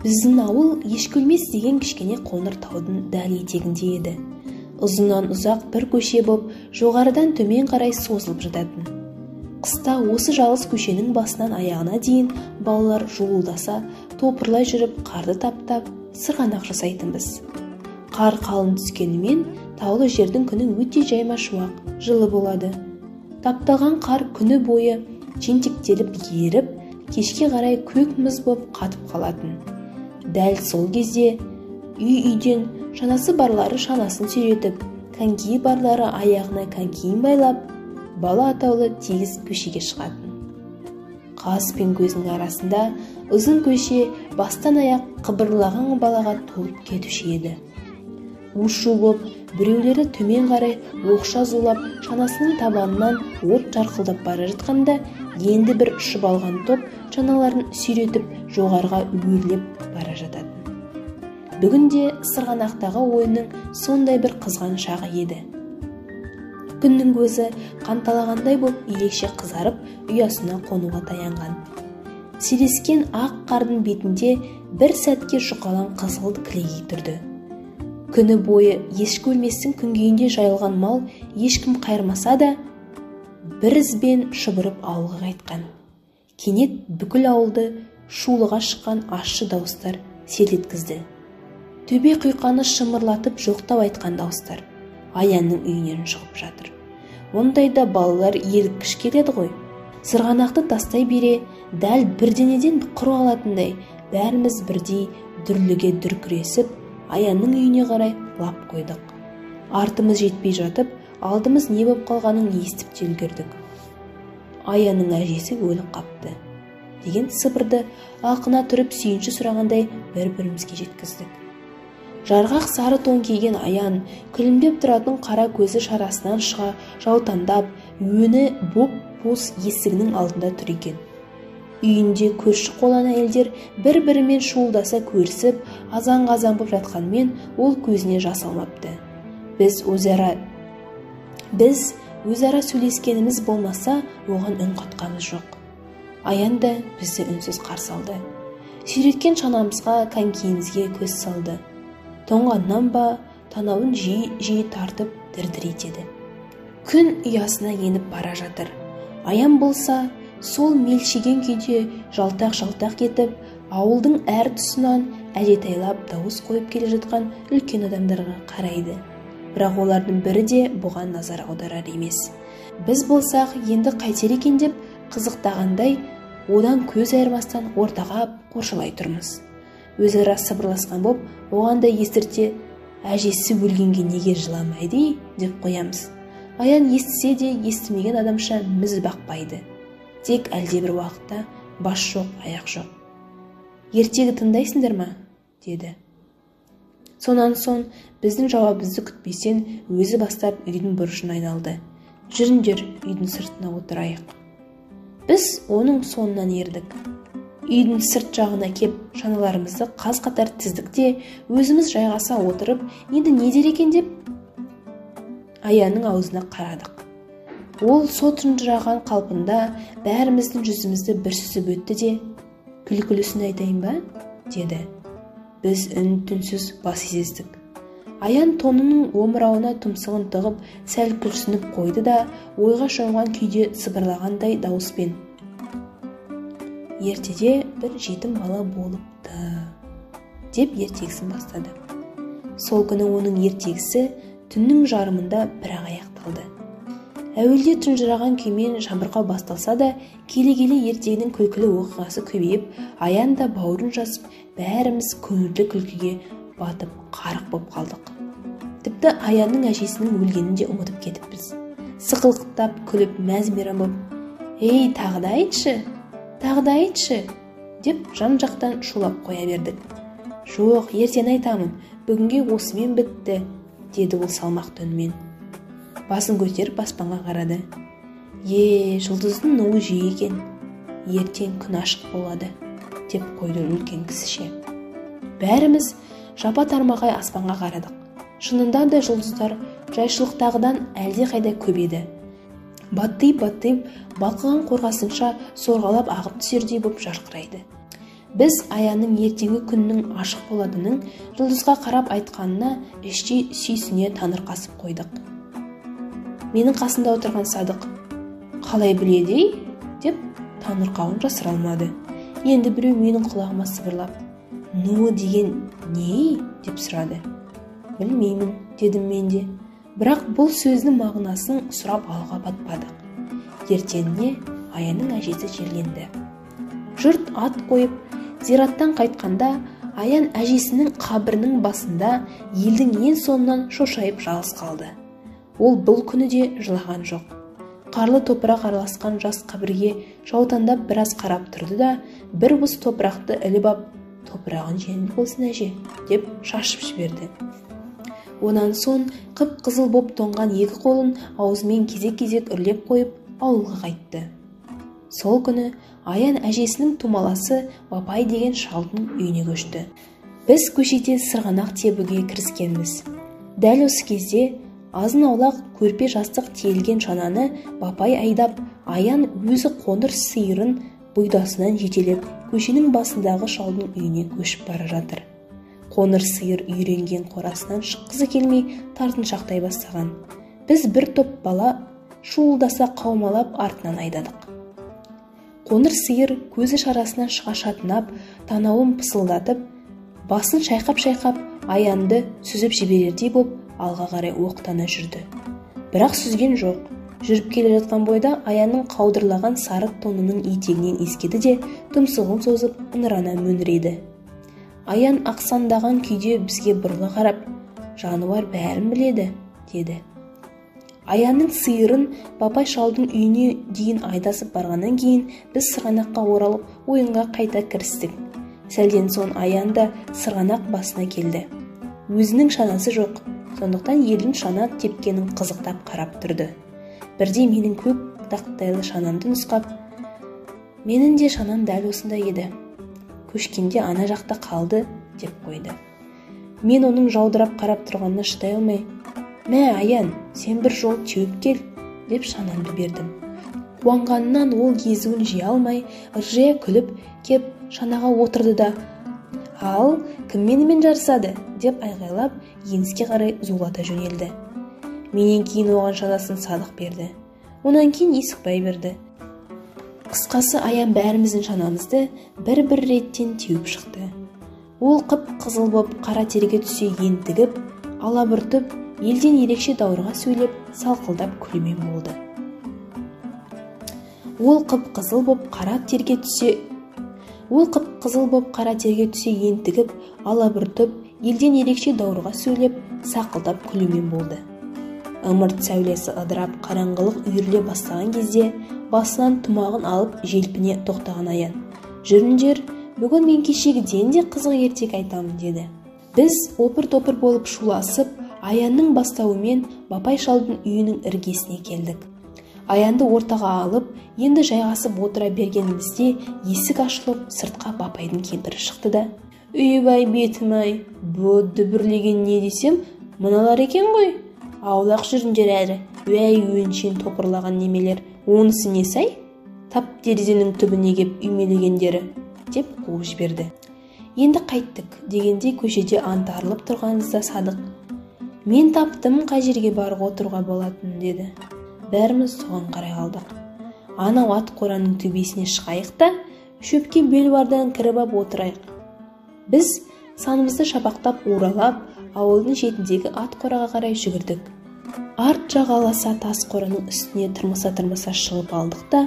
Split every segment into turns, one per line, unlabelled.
Біздің ауыл Ешкөлмес деген кішкене қоңыр таудың дәл етегінде еді. Ұзыннан ұзақ бір көше боп, жоғарыдан төмен қарай созылып жататын. Қыста осы жалғыз көшенің басынан аяғына дейін балалар жуылдаса, топырлай жүріп қарды таптап, сырғанақ жасайтынбыз. Қар қалың түскенімен таулы жердің күні өте жайма шуақ, жылы болады. Тапталған қар күні бойы жентектеліп еріп, кешке қарай көк мұз боп қатып қалатын. Дәл сол кезде үй-үйден шанасы барлары шанасын сүйретіп, конькиі барлары аяғына конькиін байлап, бала атаулы тегіс көшеге шығатын. Қас пен көздің арасында ұзын көше бастан аяқ қыбырлаған балаға толып кетуші еді. У-шу боп, біреулері төмен қарай оқша зулап, шанасының табанынан от жарқылдап бара жатқанда, енді бір ұшып алған топ шаналарын сүйретіп жоғарға өрлеп бара жататын. Бүгінде сырғанақтағы ойынның сондай бір қызған шағы еді. Күннің көзі қанталағандай боп ерекше қызарып, ұясына қонуға таянған. Сирескен ақ қардың бетінде бір сәтке жұқалан қызғылт кілегей тұрды. Күні бойы Ешкөлместің күнгейінде жайылған мал ешкім қайырмаса да, бір ізбен шұбырып ауылға қайтқан. Кенет бүкіл ауылды шулыға шыққан ащы дауыстар селеткізді. Төбе құйқаны шымырлатып жоқтау айтқан дауыстар Аянның үйінен шығып жатыр. Ондайда балалар еліккіш келеді ғой. Сырғанақты тастай бере, дәл бірденеден құры алатындай, бәріміз бірдей дүрліге дүркіресіп, Аянның үйіне қарай лап қойдық. Артымыз жетпей жатып, алдымыз не боп қалғанын естіп те үлгердік. Аянның әжесі өліп қапты деген сыбырды алқына тұрып сүйінші сұрағандай бір-бірімізге жеткіздік. Жарғақ сары тон киген Аян күлімдеп тұратын қара көзі шарасынан шыға жаутаңдап, өні боп-боз есігінің алдында тұр екен. Үйінде көрші қолан әйелдер бір-бірімен шуылдаса көрісіп, азан-қазан боп жатқанмен ол көзіне жас алмапты. Біз өзара сөйлескеніміз болмаса, оған үн қатқанымыз жоқ. Аян да бізді үнсіз қарсы алды. Сүйреткен шанамызға, конькиімізге көз салды. Тоңғаннан ба, танауын жиі тартып дір-дір етеді. Күн ұясына еніп бара жатыр. Аян болса, сол мелшеген күйде жалтақ-жалтақ кетіп, ауылдың әр тұсынан әжетайлап дауыс қойып келе жатқан үлкен адамдарға қарайды. Бірақ олардың бірі де бұған назар аударар емес. Біз болсақ, енді қайтер екен деп қызықтағандай, одан көз айырмастан ортаға қоршалай тұрмыз. Өзара сыбырласқан боп, оған да естірте, әжесі өлгенге неге жыламайды деп қоямыз. Аян естісе де естімеген адамша міз бақпайды. Тек әлде бір уақытта бас жоқ, аяқ жоқ. Ертегі тыңдайсыңдар ма? Деді. Сонан соң біздің жауабымызды күтпестен өзі бастап үйдің бұрышына айналды. Жүріңдер, үйдің сыртына отырайық. Біз оның соңынан ердік. Үйдің сырт жағына кеп шаналарымызды қаз-қатар тіздік те, өзіміз жайғаса отырып, енді не дер екен деп Аянның аузына қарадық. Ол сот тұнжыраған қалпында бәріміздің жүзімізді бір сүзіп өтті де, күлкілісін айтайын ба? Деді. Біз үн-түнсіз бас изестік. Аян тонының омырауына тұмсығын тығып, сәл күрсініп қойды да, ойға шомған күйде сыбырлағандай дауыспен. Ертеде бір жетім бала болыпты, деп ертегісін бастады. Сол күні оның ертегісі түннің жарымында бірақ аяқталды. Әуелде тұнжыраған күймен жабырқау басталса да, келе-келе ертегінің күлкілі оқиғасы көбейіп, Аян да бауырын жасып, бәріміз көңілді күлкіге батып, қарық боп қалдық. Тіпті Аянның әжесінің өлгенін де ұмытып кетіппіз. Сықылықтап, күліп, мәз-мейрам боп, «Ей, тағы да айтшы!» деп жан-жақтан шулап қоя бердік. «Жоқ, ертең айтамын, бүгінге осымен бітті», деді ол салмақты үнмен. Басын көтеріп аспанға қарады. Жұлдыздың нуы жиі екен. Ертең күн ашық болады, деп қойды үлкен кісіше. Бәріміз жапа-тармағай аспанға қарадық. Шынында да жұлдыздар жайшылықтағыдан әлде қайда көп еді. Баттиып балқыған қорғасынша сорғалап ағып түсердей боп жарқырайды. Біз Аянның ертеңгі күннің ашық боладының жұлдызға қарап айтқанына іштей сүйсіне таңырқасып қойдық. Менің қасында отырған Садық қалай біледі деп таңырқауын жасыра алмады. Енді біреу менің құлағыма сыбырлап, «Ну деген не?» деп сұрады. «Білмеймін», дедім мен де. Бірақ бұл сөздің мағынасын сұрап алға батпадық. Ертеңіне Аянның әжесі жерленді. Жұрт ат қойып, зираттан қайтқанда Аян әжесінің қабірінің басында елдің ең соңынан шошайып жалғыз қалды. Ол бұл күні де жылаған жоқ. Қарлы топырақ араласқан жас қабірге жаутаңдап біраз қарап тұрды да, бір уыс топырақты іліп ап, «Топырағын жеңіл болсын әже», деп шашып жіберді. Онан соң қып-қызыл боп тоңған екі қолын аузымен кезек-кезек үрлеп қойып, ауылға қайтты. Сол күні Аян әжесінің тумаласы Бапай деген шалдың үйіне көшті. Біз көшеде сырғанақ тебуге кіріскенбіз. Дәл осы кезде азын-аулақ көрпе жастық тиелген шананы Бапай айдап, Аян өзі қоңыр сиырын бұйдасынан жетелеп, көшенің басындағы шалдың үйіне көшіп бара жатыр. Қоңыр сиыр үйренген қорасынан шыққысы келмей тартыншақтай бастаған. Біз бір топ бала шуылдаса қаумалап артынан айдадық. Қоңыр сиыр көзі шарасынан шыға шатынап, танауын пысылдатып, басын шайқап-шайқап, Аянды сүзіп жіберердей боп алға қарай оқтана жүрді. Бірақ сүзген жоқ. Жүріп келе жатқан бойда Аянның қаудырлаған сары тонының етегінен иіскеді де, тұмсығын созып ыңырана мөңіреді. Аян ақсандаған күйде бізге бұрыла қарап, «Жануар бәрін біледі», деді. Аянның сиырын Бапай шалдың үйіне дейін айдасып барғаннан кейін біз сырғанаққа оралып, ойынға қайта кірістік. Сәлден соң Аян да сырғанақ басына келді. Өзінің шанасы жоқ, сондықтан елдің шана тепкенін қызықтап қарап тұрды. Бірде менің көк тақтайлы шанамды нұсқап, «Менің де шанам дәл осында еді. Көшкенде ана жақта қалды», деп қойды. Мен оның жаудырап қарап тұрғанына шыдай алмай, «Мә, Аян, сен бір жол теуіп кел», деп шанамды бердім. Қуанғанынан ол езуін жия алмай, ыржия күліп кеп шанаға отырды да, «Ал, кім менімен жарысады?» деп айғайлап, еңіске қарай зулата жөнелді. Менен кейін оған шанасын Садық берді. Онан кейін Исықбай берді. Қысқасы Аян бәріміздің шанамызды бір-бір реттен теуіп шықты. Ол қып-қызыл боп қара терге түсе ентігіп, алабұртып, елден ерекше даурыға сөйлеп, салқылдап күлімен болды. Ол қып-қызыл боп қара терге түсе ентігіп, алабұртып, елден ерекше даурыға сөйлеп, сақылдап күлімен болды. Ымырт сәулесі ыдырап, қараңғылық үйіріле бастаған кезде басынан тымағын алып желпіне тоқтаған Аян, «Жүріңдер, бүгін мен кешегіден де қызық ертек айтамын», деді. Біз опыр-топыр болып шуласып, Аянның бастауымен Бапай шалдың үйінің іргесіне келдік. Аянды ортаға алып, енді жайғасып отыра бергенімізде есік ашылып, сыртқа Бапайдың кемпірі шықты да, «Үйбай бетім-ай, бұл дүбірлеген не десем, мыналар екен ғой. Аулақ жүріңдер әрі, өй өңшен топырлаған немелер, онысы несі-ай? Тап терезенің түбіне кеп үймелегендері», деп қуып жіберді. Енді қайттық дегенде көшеде антарылып тұрғанымызда Садық, «Мен таптым қай жерге барып отыруға болатын», деді. Бәріміз соған қарай қалдық. Анау ат қораның төбесіне шығайық та, шөпке бөлвардан кіріп ап отырайық. Біз санымызды шапақтап оралап, ауылдың шетіндегі ат қораға қарай жүгірдік. Арт жағаласа тас қораның үстіне тырмыса шығып алдық та,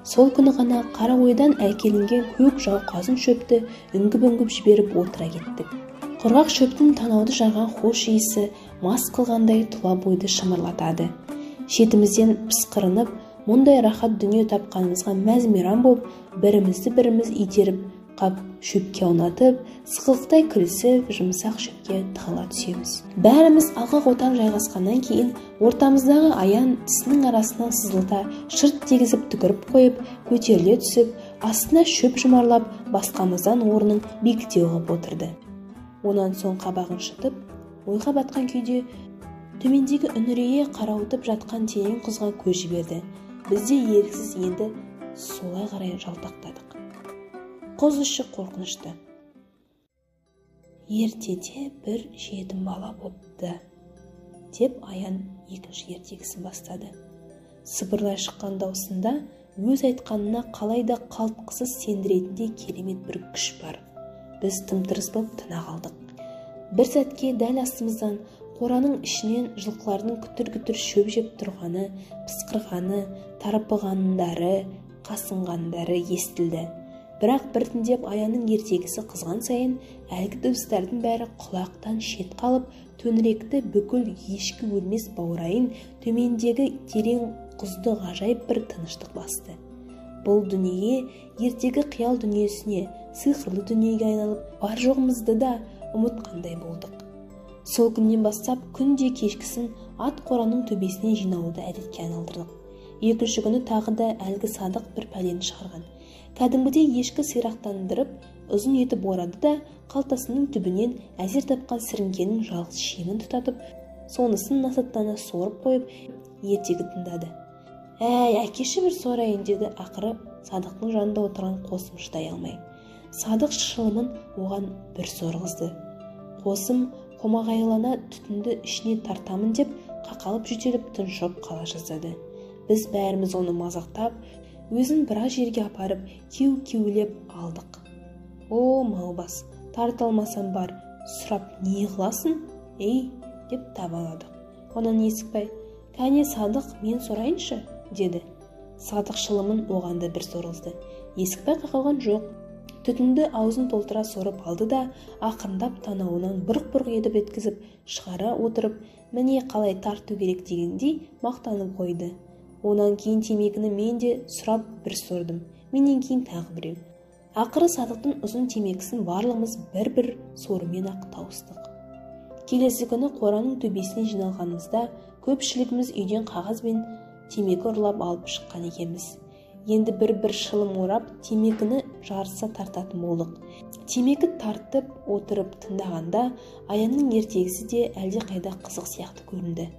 сол күні ғана Қараойдан әкелінген көк жауқазын шөпті үңгіп жіберіп отыра кеттік. Құрғақ шөптің танауды жарған хош иісі мас қылғандай тұла бойды шымырлатады. Шетімізден пысқырынып, мұндай рахат дүние тапқанымызға мәз-мейрам болып, біріміз итеріп қап шөпке аунатып, сықылықтай күлісіп, жұмсақ шөпке тығыла түсеміз. Бәріміз алға қотан жайғасқаннан кейін, ортамыздағы Аян тісінің арасынан сызылта шырт дегізіп түкіріп қойып, көтеріле түсіп, астына шөп жұмарлап, басқамыздан орнын бекіте ғып отырды. Онан соң қабағын шытып, ойға батқан күйде төмендегі үңірейе қарауытып жатқан терең құзға көз жіберді. Бізде еріксіз енді солай қарай жалтақтадық. Қыз іші қорқынышты. Ертеде бір жетім бала бопты, деп Аян екінші ертегісін бастады. Сыбырлай шыққан даусында өз айтқанына қалайда қалтқысыз сендіретіндей керемет бір күш бар. Біз тым-тырыс болып тына қалдық. Бір сәтке дәл астымыздан қораның ішінен жылқылардың күтір-күтір шөп жеп тұрғаны, пысқырғаны, тарпығандары, қасынғандары естілді. Бірақ біртіндеп Аянның ертегісі қызған сайын әлгі дыбыстардың бәрі құлақтан шет қалып, төңіректі бүкіл ешкі өлмес баурайын, төмендегі терең құзды ғажайып бір тыныштық басты. Бұл дүние ертегі қиял дүниесіне, сиқырлы дүниеге айналып, бар жоғымызды да ұмытқандай болдық. Сол күннен бастап күнде кешкісін ат қораның төбесіне жиналуды әдетке айналдырдық. Екінші күні тағы да әлгі Садық бір пәлені шығарған. Кәдімгідей ешкі сирақтандырып, ұзын етіп орады да, қалтасының түбінен әзер тапқан сіріңкенің жалғыз шемін тұтатып, сонысын насаттана сорып қойып, ертегі тыңдады. Әкеші бір сорайын деді ақыры Садықтың жанында отырған Қосым шыдай алмай. Садық шылымын оған бір сорғызды. Қосым қомағайлана түтінді ішіне тартамын деп қақалып жөтеліп тұншып қала жаздады. Біз бәріміз оны мазақтап, өзін біраз жерге апарып, кеу-кеулеп алдық. О, маубас, тарталмасам бар, сұрап не қыласың? Деп табаладық. Онан Есікбай, кәне Садық, мен сорайыншы, деді. Садық шылымын оған да бір сорғызды. Есікбай қақалған жоқ. Түтінді аузын толтыра сорып алды да, ақырындап танауынан бұрқ-бұрқ етіп еткізіп, шығара отырып, міне қалай тарту керек дегендей мақтанып қойды. Онан кейін темекіні мен де сұрап бір сордым. Менен кейін тағы біреу. Ақыры Садықтың ұзын темекісін барлығымыз бір-бір сорымен ақ тауыстық. Келесі күні қораның төбесіне жиналғанымызда көпшілігіміз үйден қағаз бен темекі ұрлап алып шыққан екенбіз. Енді бір-бір шылым орап, темекіні жарыса тартатын болдық. Темекі тартып отырып тыңдағанда Аянның ертегісі де әлде қайда қызық сияқты көрінді.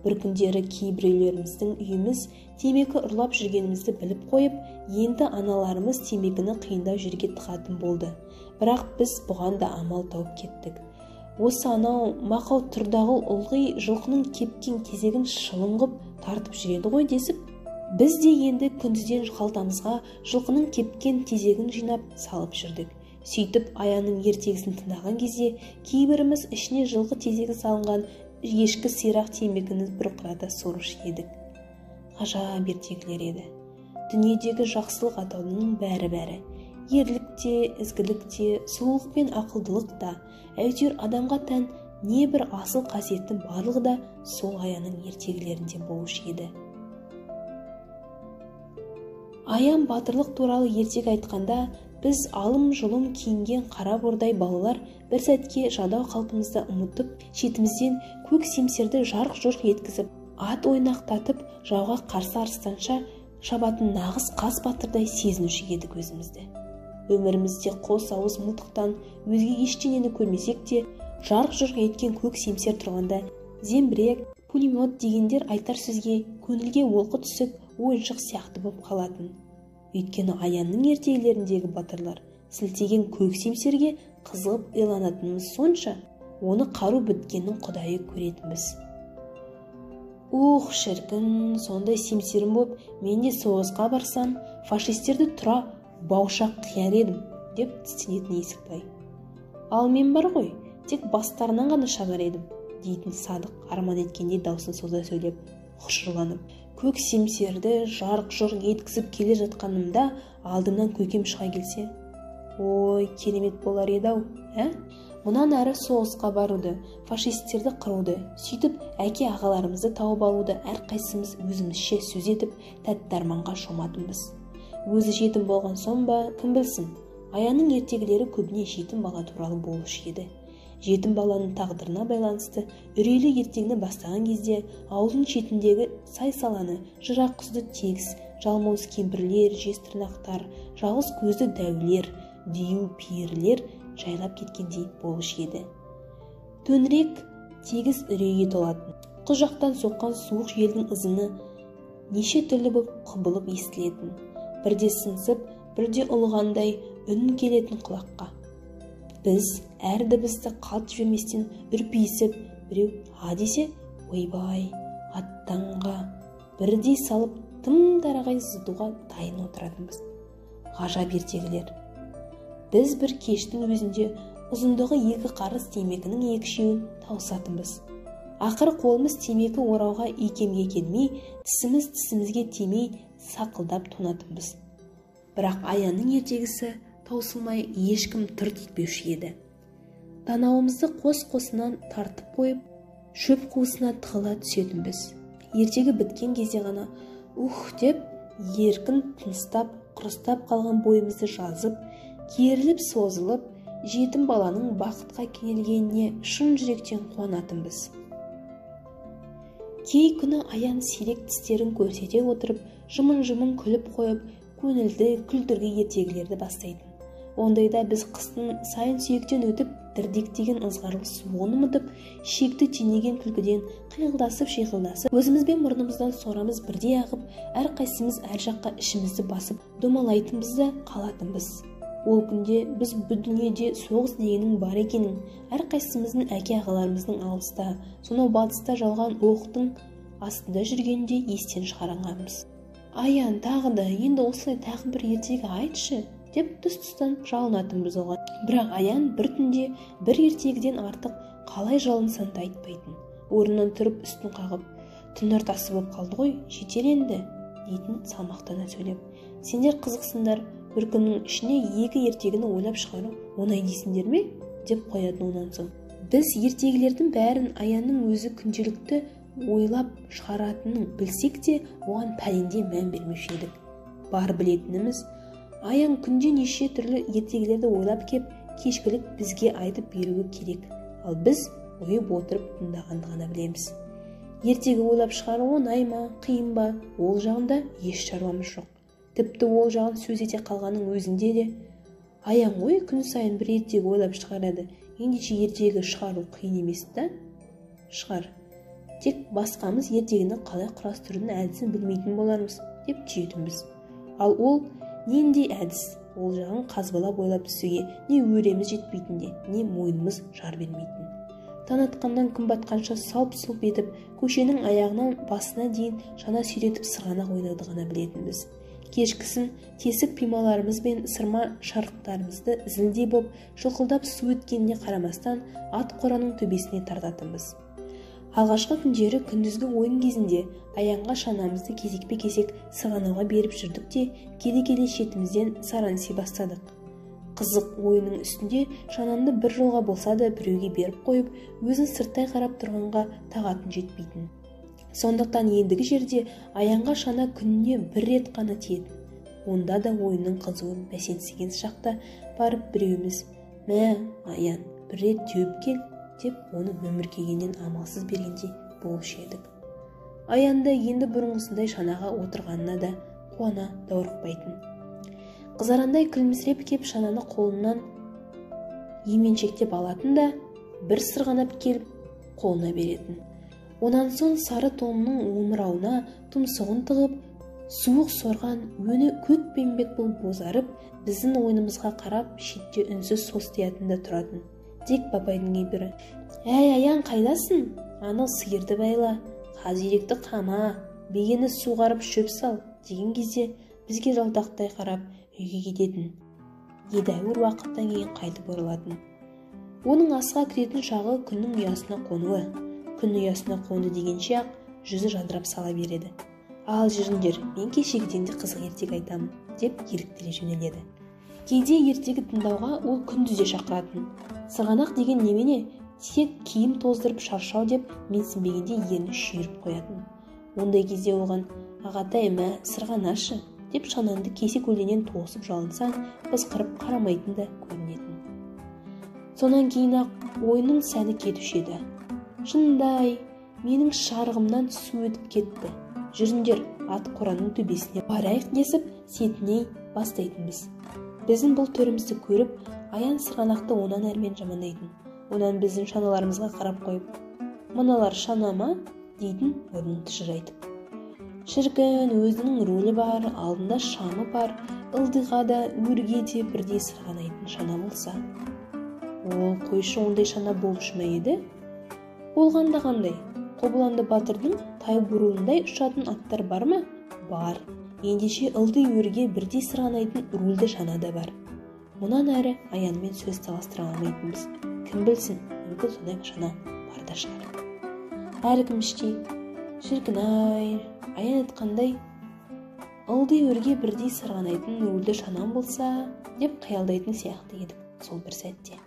Бір күндері кейбіреулеріміздің үйіміз темекі ұрлап жүргенімізді біліп қойып, енді аналарымыз темекіні қиындау жерге тығатын болды. Бірақ біз бұған да амал тауып кеттік. Осы анау мақау тұрдағыл ылғи жылқының кепкен кезегін шылым ғып тартып жүреді ғой десіп, біз де енді күндізден қалтамызға жылқының кепкен тезегін жинап салып жүрдік. Сөйтіп Аянның ертегісін тыңдаған кезде кейбіріміз ішіне жылқы тезегі салынған ешкі сирақ темекіні бұрқырата сорушы едік. Ғажап ертегілер еді. Дүниедегі жақсылық атаудың бәрі-бәрі. Ерлікте, ізгілікте, сұлулық пен ақылдылық та, әйтеуір адамға тән не бір асыл қасиеттің барлығы да сол Аянның ертегілерінде болушы еді. Аян батырлық туралы ертек айтқанда, біз алым-жұлым киінген қара бордай балалар бір сәтке жадау қалпымызды ұмытып, шетімізден көк семсерді жарқ-жұрқ еткізіп, ат ойнақтатып, жауға қарсы арыстанша шабатын нағыз қас батырдай сезінуші едік өзімізді. Өмірімізде қос ауыз мылтықтан өзге ештеңені көрмесек те, жарқ-жұрқ еткен көк семсер тұрғанда, зембірек, пулемет дегендер айтар сөзге, көңілге олқы түсіп, ойыншық сияқты болып қалатын. Өйткені Аянның ертегілеріндегі батырлар сілтеген көк семсерге қызығып иланатынымыз сонша, оны қару біткеннің құдайы көретінбіз. Шіркін, сондай семсерім боп, мен де соғысқа барсам, фашистерді тұра баушақ қияр едім, деп тістенетін Есікбай. Ал мен бар ғой, тек бастарынан ғана шабар едім, дейтін Садық арман еткендей даусын соза сөйлеп, құшырланып. Көк семсерді жарқ-жұрқ еткізіп келе жатқанымда алдымнан көкем шыға келсе, ой, керемет болар еді-ау, Мұнан әрі соғысқа баруды, фашистерді қыруды, сөйтіп әке ағаларымызды тауып алуды әрқайсымыз өзімізше сөз етіп, тәтті арманға шоматынбыз. Өзі жетім болған соң ба, кім білсін, Аянның ертегілері көбіне жетім бала туралы болушы еді. Жетім баланың тағдырына байланысты үрейлі ертегіні бастаған кезде ауылдың шетіндегі сай-саланы, жырақ құзды тегіс, жалмауыз кемпірлер, жез тырнақтар, жалғыз көзді дәулер, дию перілер жайлап кеткендей болушы еді. Төңірек тегіс үрейге толатын. Қыз жақтан соққан суық желдің ызыңы неше түрлі боп құбылып естілетін. Бірде сыңсып, бірде ұлығандай үн келетін құлаққа. Біз әр дыбысты қалт жіберместен үрпиісіп, біреу «а» десе, ойбай, аттанға бірдей салып тым тарағай зытуға дайын отыратынбыз. Ғажап ертегілер. Біз бір кештің өзінде ұзындығы 2 қарыс темекінің 2-шеуін тауысатынбыз. Ақыр қолымыз темекі орауға икемге келмей, тісімізге тимей сақылдап тонатынбыз. Бірақ Аянның ертегісі таусылмай ешкім тырт етпеуші еді. Танауымызды қос-қосынан тартып қойып, шөп қуысына тығыла түсетінбіз. Ертегі біткен кезде ғана деп еркін тыныстап, құрыстап қалған бойымызды жазып, керіліп созылып, жетім баланың бақытқа кенелгеніне шын жүректен қуанатынбыз. Кей күні Аян сирек тістерін көрсете отырып, жымын-жымын күліп қойып, көңілді, күлдіргі ертегілерді бастайтын. Ондайда біз қыстың сайын сүйектен өтіп, дірдектеген ызғарлы суығын ұмытып, шекті теңеген күлкіден қиылдасып-шиқылдасып, өзімізбен мұрнымыздан сорамыз бірдей ағып, әрқайсымыз әр жаққа ішімізді басып, домалайтынбыз да қалатынбыз. Ол күнде біз бұл дүниеде соғыс дегенің бар екенін, әрқайсымыздың әке ағаларымыздың алыста, сонау батыста жауған оқтың астында жүргенде естен шығарғанбыз. Аян, тағы да, енді осылай тағы бір ертегі айтшы, деп тұс-тұстан жалынатынбыз оған. Бірақ Аян бір түнде бір ертегіден артық қалай жалынсан да айтпайтын. Орнынан тұрып үстін қағып, түн ортасы болып қалды ғой, жетер енді, дейтін салмақтана сөйлеп. Сендер қызықсыңдар, бір күннің ішіне 2 ертегіні ойлап шығару оңай дейсіңдер ме? Деп қоятын онан соң. Біз ертегілердің бәрін Аянның өзі күнделікті ойлап шығаратынын білсек те, оған пәлендей мән бермеуші едік. Бар білетініміз, Аян күнде неше түрлі ертегілерді ойлап кеп, кешкілік бізге айтып беруі керек. Ал біз ойып отырып тыңдағанды ғана білеміз. Ертегі ойлап шығару оңай ма, қиын ба, ол жағында еш шаруамыз жоқ. Тіпті ол жағын сөз ете қалғанның өзінде де, Аян ғой күн сайын бір ертегі ойлап шығарады. Ендеше ертегі шығару қиын емес та? Шығар. Тек басқамыз ертегіні қалай құрастырудың әдісін білмейтін болармыз, деп түйетінбіз. Ал ол нендей әдіс? Ол жағын қазбалап ойлап түсуге не өреміз жетпейтінде, не мойнымыз жар бермейтін. Таң атқаннан күн батқанша салп-сұлп етіп, көшенің аяғынан басына дейін шана сүйретіп сырғанақ ойнауды ғана білетінбіз. Кешкісін тесік пималарымыз бен сырма шарықтарымызды зілдей боп жылқылдап су өткеніне қарамастан ат қораның төбесіне тартатынбыз. Алғашқы күндері күндізгі ойын кезінде Аянға шанамызды кезекпе-кезек сырғанауға беріп жүрдік те, келе-келе шетімізден саранси бастадық. Қызық ойының үстінде шанамды бір жолға болса да біреуге беріп қойып, өзін сырттай қарап тұрғанға тағатын жетпейтін. Сондықтан ендігі жерде Аянға шана күніне 1 рет қана тиетін. Онда да ойынның қызуын бәсеңсіген шақта барып біреуміз, «Мә, Аян, 1 рет теуіп кел», деп оны мөміркегеннен амалсыз бергендей болушы едік. Аянда енді бұрынғысындай шанаға отырғанына да қуана даурықпайтын. Қызарандай күлімсіреп кеп шананы қолынан еменшектеп алатын да, бір сырғанап келіп қолына беретін. Онан соң сары тонының омырауына тұмсығын тығып, суық сорған өні көкпеңбек болып бозарып, біздің ойынымызға қарап шетте үнсіз состиятын да тұратын. Дик бабайдың кейбірі, «Әй, Аян, қайдасың? Анау сиырды байла, қазиректі қама, бегені суғарып шөп сал», деген кезде бізге жалтақтай қарап үйге кететін. Едәуір уақыттан кейін қайтып оралатын. Оның асыға кіретін шағы күннің ұясына қонуы. Күн ұясына қонды дегенше ақ жүзі жадырап сала береді. «Ал жүріңдер, мен кешегіден де қызық ертегі айтамын», деп еліктіре жөнеледі. Кейде ертегі тыңдауға ол күндізде шақыратын. Сырғанақ деген немене? Тек киім тоздырып шаршау деп менсінбегенде ерні шүйіріп қоятын. Ондай кезде оған, «Ағатай, мә, сырғанашы», деп шананды кесе көлденен тосып жалынсаң, ысқырып қарамайтын да көрінетін. Сонан кейін ақ ойынның сәні кетуші еді. «Шындай, менің шарығымнан су өтіп кетті. Жүріңдер, ат қораның төбесіне барайық», десіп, сетіней бастайтынбыз. Біздің бұл төрімізді көріп, Аян сырғанақты онан әрмен жамандайтын. Онан біздің шаналарымызға қарап қойып, «Мыналар шана ма?» дейтін орнын тыжырайтып. Шіркін, өзінің рөлі бар, алдында шамы бар, ылдиға да өрге де бірдей сырғанайтын шана болса. Ол қойшы ондай шана болушы ма еді? Болғанда қандай? Қобыланды батырдың тай буруындай ұшатын аттар бар ма? Бар. Ендеше ылди өрге бірдей сырғанайтын рөлді шана да бар. Мұнан әрі Аянмен сөз таластыра алмайтынбыз. Кім білсін, мүмкін сондай шана бар да шығар. Әркім іштей, шіркін-ай, Аян айтқандай, ылди өрге бірдей сырғанайтын рөлді шанам болса, деп қиялдайтын сияқты едік сол бір сәтте.